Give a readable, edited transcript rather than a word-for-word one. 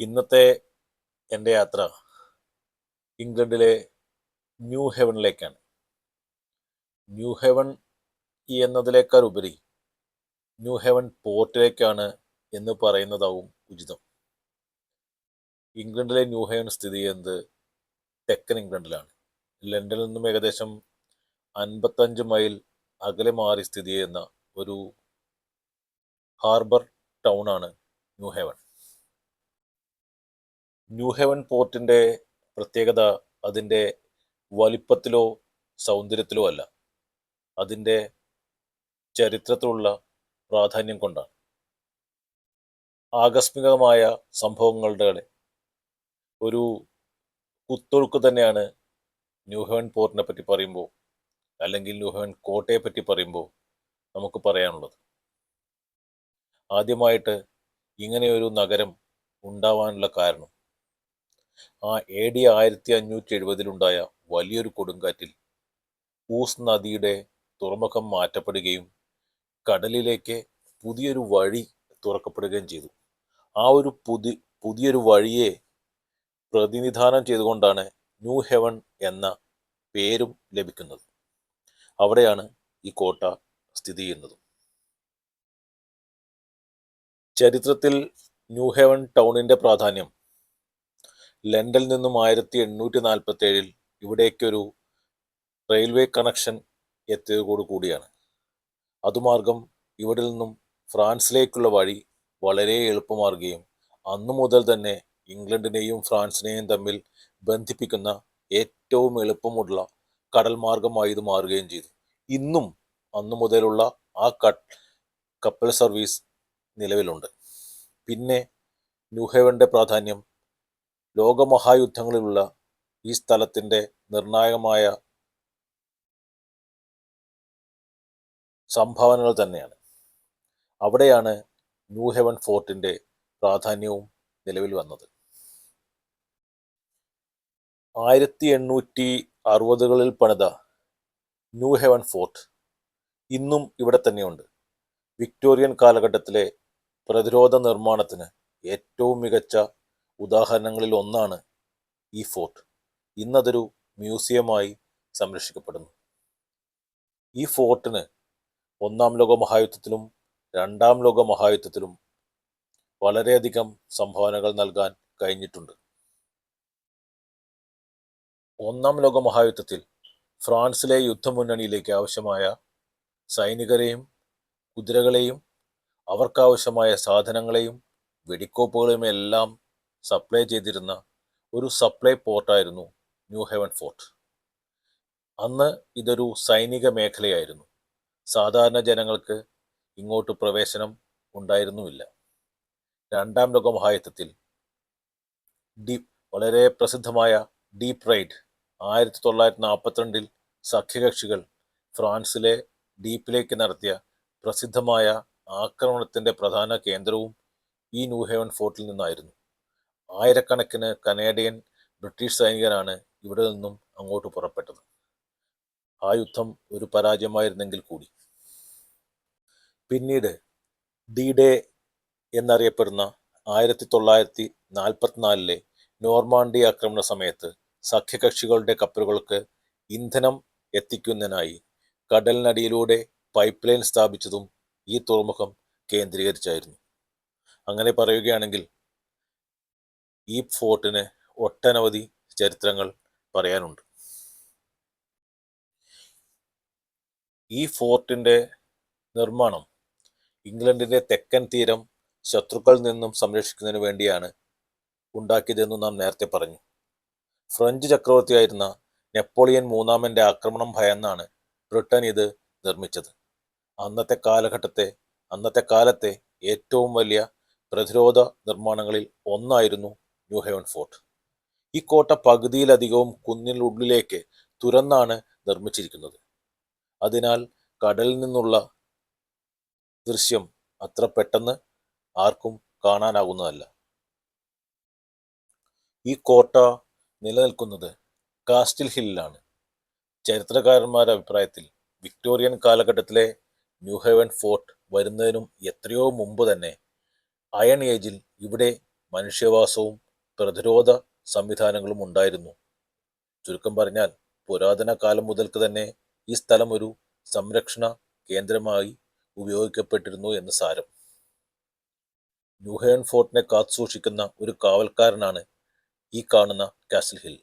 ഇന്നത്തെ എൻ്റെ യാത്ര ഇംഗ്ലണ്ടിലെ ന്യൂ ഹെവനിലേക്കാണ്. ന്യൂ ഹെവൻ എന്നതിനേക്കാൾ ഉപരി ന്യൂ ഹെവൻ പോർട്ടിലേക്കാണ് എന്ന് പറയുന്നതാവും ഉചിതം. ഇംഗ്ലണ്ടിലെ ന്യൂ ഹെവൻ സ്ഥിതി ചെയ്യുന്നത് തെക്കൻ ഇംഗ്ലണ്ടിലാണ്. ലണ്ടനിൽ നിന്നും ഏകദേശം 55 മൈൽ അകലെ മാറി സ്ഥിതി ചെയ്യുന്ന ഒരു ഹാർബർ ടൗണാണ് ന്യൂ ഹെവൻ. ന്യൂ ഹെവൻ പോർട്ടിൻ്റെ പ്രത്യേകത അതിൻ്റെ വലിപ്പത്തിലോ സൗന്ദര്യത്തിലോ അല്ല, അതിൻ്റെ ചരിത്രത്തിലുള്ള പ്രാധാന്യം കൊണ്ടാണ്. ആകസ്മികമായ സംഭവങ്ങളുടെ ഒരു കുത്തൊഴുക്ക് തന്നെയാണ് ന്യൂ ഹെവൻ പോർട്ടിനെ പറ്റി പറയുമ്പോൾ, അല്ലെങ്കിൽ ന്യൂ ഹെവൻ കോട്ടയെ പറ്റി പറയുമ്പോൾ നമുക്ക് പറയാനുള്ളത്. ആദ്യമായിട്ട് ഇങ്ങനെയൊരു നഗരം ഉണ്ടാവാനുള്ള കാരണം AD 1570 വലിയൊരു കൊടുങ്കാറ്റിൽ ഊസ് നദിയുടെ തുറമുഖം മാറ്റപ്പെടുകയും കടലിലേക്ക് പുതിയൊരു വഴി തുറക്കപ്പെടുകയും ചെയ്തു. ആ ഒരു പുതിയൊരു വഴിയെ പ്രതിനിധാനം ചെയ്തുകൊണ്ടാണ് ന്യൂ ഹെവൻ എന്ന പേരും ലഭിക്കുന്നത്. അവിടെയാണ് ഈ കോട്ട സ്ഥിതി ചെയ്യുന്നത്. ചരിത്രത്തിൽ ന്യൂ ഹെവൻ ടൗണിൻ്റെ പ്രാധാന്യം ലണ്ടനിൽ നിന്നും 1847 ഇവിടേക്കൊരു റെയിൽവേ കണക്ഷൻ എത്തിയതോടു കൂടിയാണ്. അതുമാർഗം ഇവിടെ നിന്നും ഫ്രാൻസിലേക്കുള്ള വഴി വളരെ എളുപ്പമാർഗയും അന്നു മുതൽ തന്നെ ഇംഗ്ലണ്ടിനെയും ഫ്രാൻസിനെയും തമ്മിൽ ബന്ധിപ്പിക്കുന്ന ഏറ്റവും എളുപ്പമുള്ള കടൽ മാർഗമായി ഇത് മാറുകയും ചെയ്തു. ഇന്നും അന്നു മുതലുള്ള ആ കപ്പൽ സർവീസ് നിലവിലുണ്ട്. പിന്നെ ന്യൂ ഹെവന്റെ പ്രാധാന്യം ലോകമഹായുദ്ധങ്ങളിലുള്ള ഈ സ്ഥലത്തിൻ്റെ നിർണായകമായ സംഭാവനകൾ തന്നെയാണ്. അവിടെയാണ് ന്യൂ ഹെവൻ ഫോർട്ടിൻ്റെ പ്രാധാന്യവും നിലവിൽ വന്നത്. 1860കളിൽ പണിത ന്യൂ ഹെവൻ ഫോർട്ട് ഇന്നും ഇവിടെ തന്നെയുണ്ട്. വിക്ടോറിയൻ കാലഘട്ടത്തിലെ പ്രതിരോധ നിർമ്മാണത്തിന് ഏറ്റവും മികച്ച ഉദാഹരണങ്ങളിൽ ഒന്നാണ് ഈ ഫോർട്ട്. ഇന്നതൊരു മ്യൂസിയമായി സംരക്ഷിക്കപ്പെടുന്നു. ഈ ഫോർട്ടിന് ഒന്നാം ലോക മഹായുദ്ധത്തിലും രണ്ടാം ലോക മഹായുദ്ധത്തിലും വളരെയധികം സംഭാവനകൾ നൽകാൻ കഴിഞ്ഞിട്ടുണ്ട്. ഒന്നാം ലോക മഹായുദ്ധത്തിൽ ഫ്രാൻസിലെ യുദ്ധമുന്നണിയിലേക്ക് ആവശ്യമായ സൈനികരെയും കുതിരകളെയും അവർക്കാവശ്യമായ സാധനങ്ങളെയും വെടിക്കോപ്പുകളെയും എല്ലാം സപ്ലൈ ചെയ്തിരുന്ന ഒരു സപ്ലൈ പോർട്ടായിരുന്നു ന്യൂ ഹെവൻ ഫോർട്ട്. അന്ന് ഇതൊരു സൈനിക മേഖലയായിരുന്നു. സാധാരണ ജനങ്ങൾക്ക് ഇങ്ങോട്ട് പ്രവേശനം ഉണ്ടായിരുന്നുമില്ല. രണ്ടാം ലോക മഹായുദ്ധത്തിൽ വളരെ പ്രസിദ്ധമായ ഡീപ്പ് റൈഡ് 1942 സഖ്യകക്ഷികൾ ഫ്രാൻസിലെ ഡീപ്പിലേക്ക് നടത്തിയ പ്രസിദ്ധമായ ആക്രമണത്തിൻ്റെ പ്രധാന കേന്ദ്രവും ഈ ന്യൂ ഹെവൻ ഫോർട്ടിൽ നിന്നായിരുന്നു. ആയിരക്കണക്കിന് കനേഡിയൻ ബ്രിട്ടീഷ് സൈനികരാണ് ഇവിടെ നിന്നും അങ്ങോട്ട് പുറപ്പെട്ടത്. ആ യുദ്ധം ഒരു പരാജയമായിരുന്നെങ്കിൽ കൂടി. പിന്നീട് D-Day എന്നറിയപ്പെടുന്ന 1944 നോർമാണ്ടി ആക്രമണ സമയത്ത് സഖ്യകക്ഷികളുടെ കപ്പലുകൾക്ക് ഇന്ധനം എത്തിക്കുന്നതിനായി കടലിനടിയിലൂടെ പൈപ്പ് ലൈൻ സ്ഥാപിച്ചതും ഈ തുറമുഖം കേന്ദ്രീകരിച്ചായിരുന്നു. അങ്ങനെ പറയുകയാണെങ്കിൽ ഈ ഫോർട്ടിന് ഒട്ടനവധി ചരിത്രങ്ങൾ പറയാനുണ്ട്. ഈ ഫോർട്ടിൻ്റെ നിർമ്മാണം ഇംഗ്ലണ്ടിൻ്റെ തെക്കൻ തീരം ശത്രുക്കളിൽ നിന്നും സംരക്ഷിക്കുന്നതിന് വേണ്ടിയാണ് ഉണ്ടാക്കിയതെന്ന് നാം നേരത്തെ പറഞ്ഞു. ഫ്രഞ്ച് ചക്രവർത്തിയായിരുന്ന നെപ്പോളിയൻ മൂന്നാമൻ്റെ ആക്രമണം ഭയന്നാണ് ബ്രിട്ടൻ ഇത് നിർമ്മിച്ചത്. അന്നത്തെ കാലത്തെ ഏറ്റവും വലിയ പ്രതിരോധ നിർമ്മാണങ്ങളിൽ ഒന്നായിരുന്നു ന്യൂ ഹെവൻ ഫോർട്ട്. ഈ കോട്ട പകുതിയിലധികവും കുന്നിനുള്ളിലേക്ക് തുരന്നാണ് നിർമ്മിച്ചിരിക്കുന്നത്. അതിനാൽ കടലിൽ നിന്നുള്ള ദൃശ്യം അത്ര പെട്ടെന്ന് ആർക്കും കാണാനാകുന്നതല്ല. ഈ കോട്ട നിലനിൽക്കുന്നത് കാസ്റ്റിൽ ഹില്ലിലാണ്. ചരിത്രകാരന്മാരുടെ അഭിപ്രായത്തിൽ വിക്ടോറിയൻ കാലഘട്ടത്തിലെ ന്യൂ ഹെവൻ ഫോർട്ട് വരുന്നതിനും എത്രയോ മുമ്പ് തന്നെ അയൺ ഏജിൽ ഇവിടെ മനുഷ്യവാസവും പ്രതിരോധ സംവിധാനങ്ങളും ഉണ്ടായിരുന്നു. ചുരുക്കം പറഞ്ഞാൽ പുരാതന കാലം മുതൽക്ക് തന്നെ ഈ സ്ഥലം ഒരു സംരക്ഷണ കേന്ദ്രമായി ഉപയോഗിക്കപ്പെട്ടിരുന്നു എന്ന് സാരം. ന്യൂഹേൺ ഫോർട്ടിനെ കാത്തുസൂക്ഷിക്കുന്ന ഒരു കാവൽക്കാരനാണ് ഈ കാണുന്ന കാസിൽ ഹിൽ.